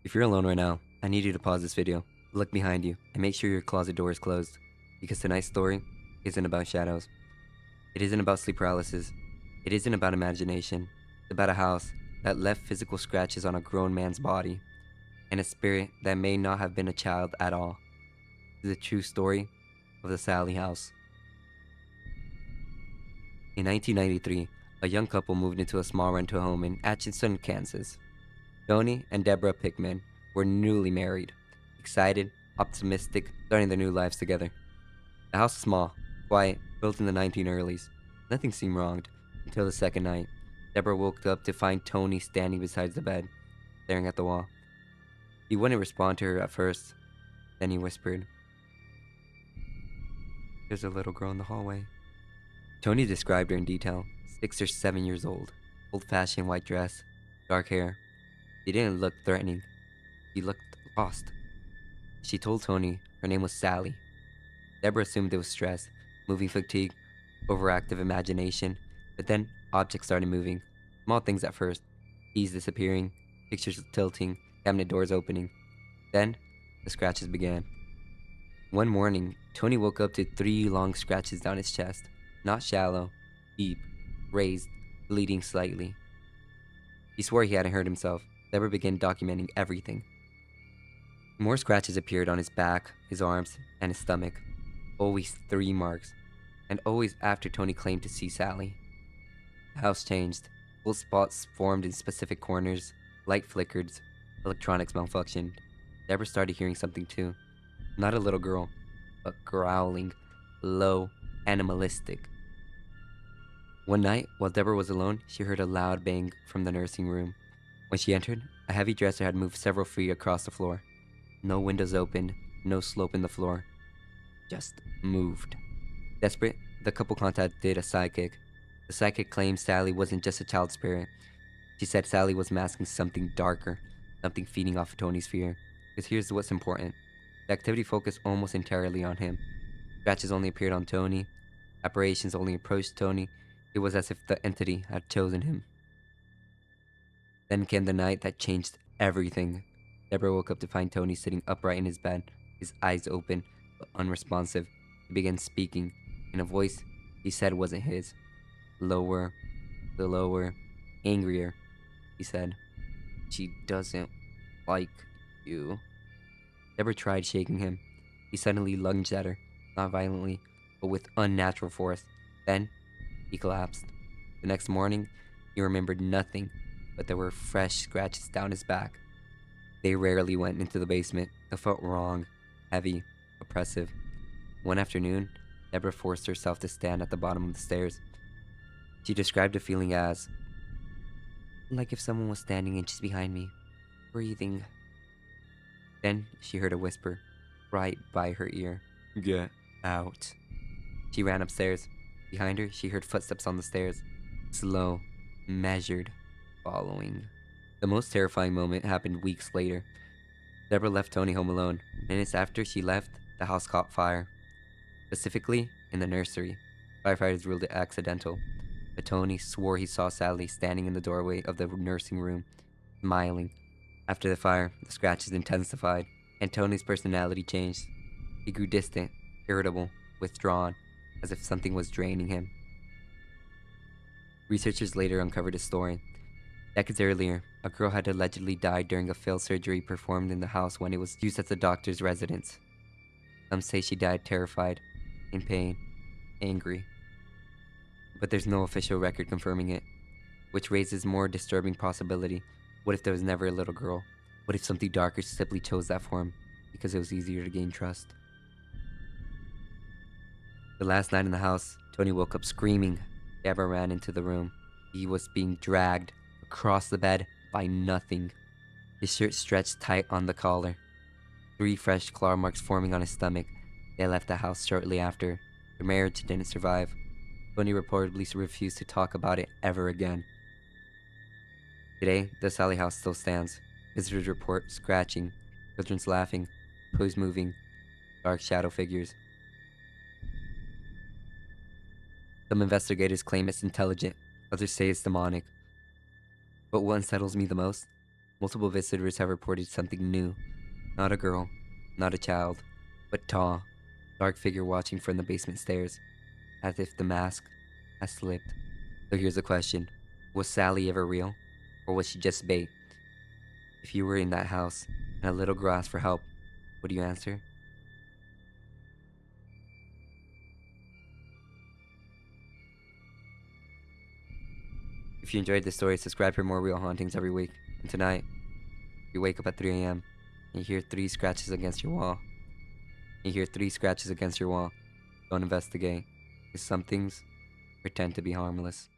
If you're alone right now, I need you to pause this video, look behind you, and make sure your closet door is closed. Because tonight's story isn't about shadows. It isn't about sleep paralysis. It isn't about imagination. It's about a house that left physical scratches on a grown man's body and a spirit that may not have been a child at all. This is a true story of the Sallie house. In 1993, a young couple moved into a small rental home in Atchison, Kansas. Tony and Deborah Pickman were newly married, excited, optimistic, starting their new lives together. The house was small, quiet, built in the 1930s. Nothing seemed wrong until the second night. Deborah woke up to find Tony standing beside the bed, staring at the wall. He wouldn't respond to her at first. Then he whispered, "There's a little girl in the hallway." Tony described her in detail, 6 or 7 years old, old-fashioned white dress, dark hair. She didn't look threatening. She looked lost. She told Tony her name was Sallie. Deborah assumed it was stress, moving fatigue, overactive imagination, but then objects started moving. Small things at first. Keys disappearing, pictures tilting, cabinet doors opening. Then, the scratches began. One morning, Tony woke up to 3 long scratches down his chest. Not shallow, deep, raised, bleeding slightly. He swore he hadn't hurt himself. Deborah began documenting everything. More scratches appeared on his back, his arms, and his stomach. Always 3 marks. And always after Tony claimed to see Sallie. The house changed. Cold spots formed in specific corners. Light flickered. Electronics malfunctioned. Deborah started hearing something too. Not a little girl, but growling, low, animalistic. One night, while Deborah was alone, she heard a loud bang from the nursing room. When she entered, a heavy dresser had moved several feet across the floor. No windows opened, no slope in the floor. Just moved. Desperate, the couple contacted a psychic. The psychic claimed Sallie wasn't just a child spirit. She said Sallie was masking something darker, something feeding off of Tony's fear. Because here's what's important. The activity focused almost entirely on him. Scratches only appeared on Tony. Apparitions only approached Tony. It was as if the entity had chosen him. Then came the night that changed everything. Deborah woke up to find Tony sitting upright in his bed, his eyes open, but unresponsive. He began speaking, in a voice he said wasn't his. Lower, lower, angrier, he said. "She doesn't like you." Deborah tried shaking him. He suddenly lunged at her, not violently, but with unnatural force. Then, he collapsed. The next morning, he remembered nothing, but there were fresh scratches down his back. They rarely went into the basement. It felt wrong, heavy, oppressive. One afternoon, Deborah forced herself to stand at the bottom of the stairs. She described the feeling as, like if someone was standing inches behind me, breathing. Then she heard a whisper, right by her ear. "Get out." She ran upstairs. Behind her, she heard footsteps on the stairs. Slow, measured, following. The most terrifying moment happened weeks later. Deborah left Tony home alone. Minutes after she left, the house caught fire. Specifically, in the nursery. Firefighters ruled it accidental. But Tony swore he saw Sallie standing in the doorway of the nursing room, smiling. After the fire, the scratches intensified, and Tony's personality changed. He grew distant, irritable, withdrawn, as if something was draining him. Researchers later uncovered a story. Decades earlier, a girl had allegedly died during a failed surgery performed in the house when it was used as a doctor's residence. Some say she died terrified, in pain, angry. But there's no official record confirming it, which raises more disturbing possibility. What if there was never a little girl? What if something darker simply chose that form because it was easier to gain trust? The last night in the house, Tony woke up screaming. Deborah ran into the room. He was being dragged across the bed by nothing. His shirt stretched tight on the collar. 3 fresh claw marks forming on his stomach. They left the house shortly after. Their marriage didn't survive. Tony reportedly refused to talk about it ever again. Today, the Sallie house still stands. Visitors report scratching, children's laughing, toys moving, dark shadow figures. Some investigators claim it's intelligent, others say it's demonic. But what unsettles me the most Multiple visitors have reported something new. Not a girl, not a child, but tall, dark figure watching from the basement stairs, as if the mask has slipped. So here's the question. Was Sallie ever real? Or was she just bait? If you were in that house and a little girl asked for help, would you answer? If you enjoyed this story, subscribe for more real hauntings every week. And tonight, you wake up at 3 a.m. and you hear three scratches against your wall. You hear three scratches against your wall. Don't investigate. Because some things pretend to be harmless.